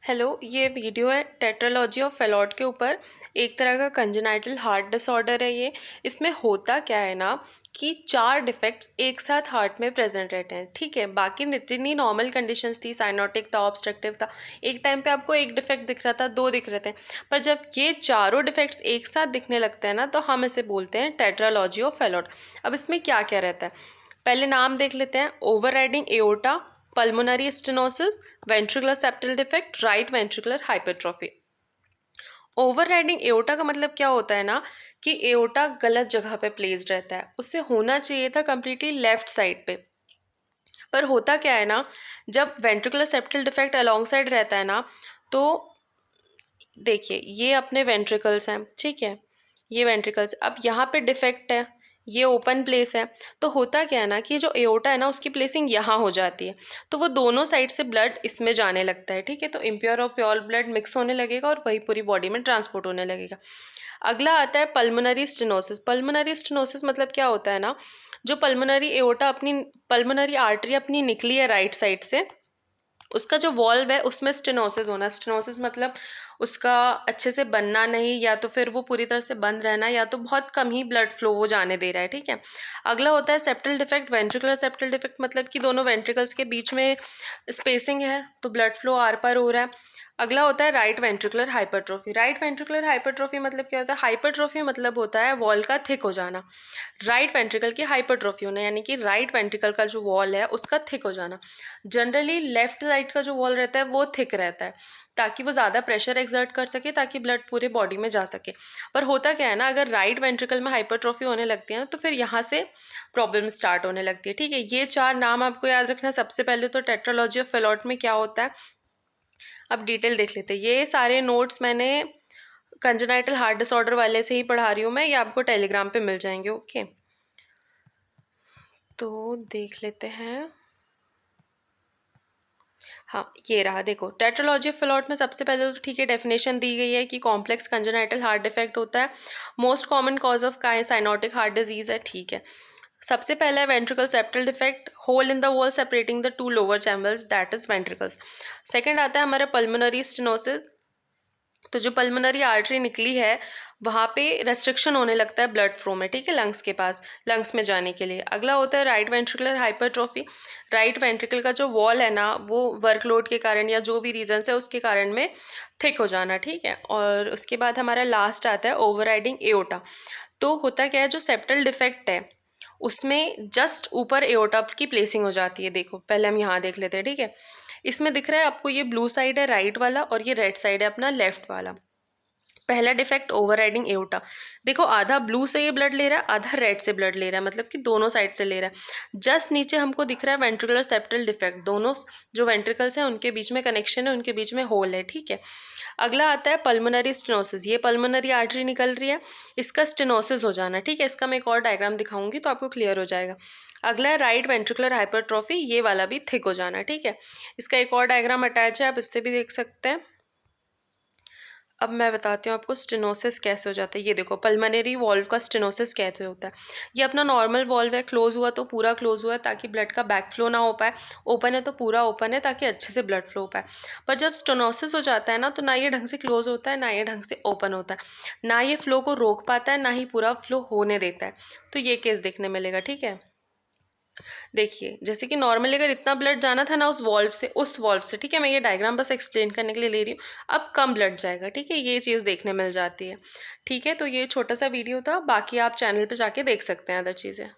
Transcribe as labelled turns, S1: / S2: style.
S1: Hello, ये video है tetralogy of Fallot के ऊपर। एक तरह का कंजेनाइटल हार्ट डिसऑर्डर है ये। इसमें होता क्या है ना कि 4 डिफेक्ट्स एक साथ हार्ट में प्रेजेंट रहते हैं। ठीक है, बाकी जितनी नॉर्मल कंडीशंस थी, साइनोटिक था, ऑब्स्ट्रक्टिव था, एक टाइम पे आपको एक डिफेक्ट दिख रहा था, 2 दिख रहे थे। पर जब ये चारों डिफेक्ट्स एक साथ दिखने लगते हैं ना, तो हम इसे बोलते हैं टेट्रालॉजी ऑफ फैलॉट। अब इसमें क्या क्या रहता है, पहले नाम देख लेते हैं। Overriding aorta, pulmonary stenosis, ventricular septal defect, right ventricular hypertrophy. Overriding aorta का मतलब क्या होता है ना कि एओर्टा गलत जगह पे प्लेस्ड रहता है, उससे होना चाहिए था कंप्लीटली लेफ्ट साइड पे। पर होता क्या है ना, जब ventricular septal defect along side रहता है ना, तो देखिए ये अपने वेंट्रिकल्स हैं, ठीक है, ये वेंट्रिकल्स, अब यहाँ पे डिफेक्ट है, ये ओपन प्लेस है। तो होता क्या है ना कि जो एओर्टा है ना, उसकी प्लेसिंग यहाँ हो जाती है, तो वो दोनों साइड से ब्लड इसमें जाने लगता है। ठीक है, तो इम्प्योर और प्योर ब्लड मिक्स होने लगेगा और वही पूरी बॉडी में ट्रांसपोर्ट होने लगेगा। अगला आता है पल्मोनरी स्टेनोसिस। पल्मोनरी स्टेनोसिस मतलब क्या होता है ना, जो पल्मोनरी एओर्टा अपनी पल्मोनरी आर्टरी अपनी निकली है राइट साइड से, उसका जो वॉल्व है उसमें स्टेनोसिस होना। स्टेनोसिस मतलब उसका अच्छे से बनना नहीं, या तो फिर वो पूरी तरह से बंद रहना, या तो बहुत कम ही ब्लड फ्लो वो जाने दे रहा है। ठीक है, अगला होता है septal defect. Ventricular septal defect मतलब कि दोनों वेंट्रिकल्स के बीच में स्पेसिंग है, तो ब्लड फ्लो आर पार हो रहा है। अगला होता है right ventricular hypertrophy. Right ventricular hypertrophy मतलब क्या होता है, हाइपरट्रॉफी मतलब होता है वॉल का थिक हो जाना। राइट वेंट्रिकल की हाइपरट्रॉफी होना, यानी कि राइट वेंट्रिकल का जो वॉल है उसका थिक हो जाना। जनरली लेफ्ट साइड का जो वॉल रहता है वो थिक रहता है, ताकि वो ज़्यादा प्रेशर एक्सर्ट कर सके, ताकि ब्लड पूरे बॉडी में जा सके। पर होता क्या है ना, अगर राइट वेंट्रिकल में हाइपरट्रॉफी होने लगती है ना, तो फिर यहाँ से प्रॉब्लम स्टार्ट होने लगती है। ठीक है, ये 4 नाम आपको याद रखना। सबसे पहले तो टेट्रालॉजी ऑफ फैलॉट में क्या होता है, अब डिटेल देख लेते हैं। ये सारे नोट्स मैंने कंजेनाइटल हार्ट डिसऑर्डर वाले से ही पढ़ा रही हूँ मैं, ये आपको टेलीग्राम पे मिल जाएंगे। ओके, तो देख लेते हैं। हाँ, ये रहा, देखो टेट्रालॉजी ऑफ फैलॉट में सबसे पहले तो ठीक है डेफिनेशन दी गई है कि कॉम्प्लेक्स कंजेनाइटल हार्ट डिफेक्ट होता है, most common cause of cyanotic heart disease है। ठीक है, सबसे पहला है ventricle septal defect, hole in the wall separating the 2 lower chambers, that is ventricles. Second आता है हमारा पल्मोनरी स्टेनोसिस। तो जो पल्मोनरी आर्टरी निकली है वहाँ पे रेस्ट्रिक्शन होने लगता है ब्लड फ्लो में, ठीक है, लंग्स के पास, लंग्स में जाने के लिए। अगला होता है right ventricular hypertrophy. Right ventricle का जो वॉल है ना, वो वर्कलोड के कारण या जो भी रीजन है उसके कारण में थिक हो जाना। ठीक है, और उसके बाद हमारा लास्ट आता है ओवरराइडिंग एओर्टा। तो होता क्या है, जो सेप्टल डिफेक्ट है उसमें जस्ट ऊपर एओर्टा की प्लेसिंग हो जाती है। देखो पहले हम यहाँ देख लेते हैं। ठीक है, इसमें दिख रहा है आपको, ये ब्लू साइड है राइट वाला और ये रेड साइड है अपना लेफ्ट वाला। पहला डिफेक्ट ओवरराइडिंग एओर्टा, देखो आधा ब्लू से ये ब्लड ले रहा है, आधा रेड से ब्लड ले रहा है, मतलब कि दोनों साइड से ले रहा है। जस्ट नीचे हमको दिख रहा है वेंट्रिकुलर सेप्टल डिफेक्ट, दोनों जो वेंट्रिकल्स हैं उनके बीच में कनेक्शन है, उनके बीच में होल है। ठीक है, अगला आता है पल्मोनरी स्टेनोसिस। ये पल्मोनरी आर्टरी निकल रही है, इसका स्टेनोसिस हो जाना। ठीक है, इसका मैं एक और डायग्राम दिखाऊंगी तो आपको क्लियर हो जाएगा। अगला है राइट वेंट्रिकुलर हाइपरट्रॉफी, ये वाला भी थिक हो जाना। ठीक है, इसका एक और डायग्राम अटैच है, आप इससे भी देख सकते हैं। अब मैं बताती हूँ आपको स्टेनोसिस कैसे हो जाता है। ये देखो पल्मोनरी वॉल्व का स्टेनोसिस कैसे होता है। ये अपना नॉर्मल वॉल्व है, क्लोज हुआ तो पूरा क्लोज हुआ है ताकि ब्लड का बैक फ्लो ना हो पाए, ओपन है तो पूरा ओपन है ताकि अच्छे से ब्लड फ्लो हो पाए। पर जब स्टेनोसिस हो जाता है ना, तो ना ये ढंग से क्लोज होता है, ना ये ढंग से ओपन होता है, ना ये फ्लो को रोक पाता है, ना ही पूरा फ्लो होने देता है। तो ये केस देखने मिलेगा। ठीक है, देखिए जैसे कि नॉर्मली अगर इतना ब्लड जाना था ना उस वॉल्व से, ठीक है, मैं ये डायग्राम बस एक्सप्लेन करने के लिए ले रही हूँ, अब कम ब्लड जाएगा। ठीक है, ये चीज़ देखने मिल जाती है। ठीक है, तो ये छोटा सा वीडियो था, बाकी आप चैनल पे जाके देख सकते हैं अदर चीज़ें।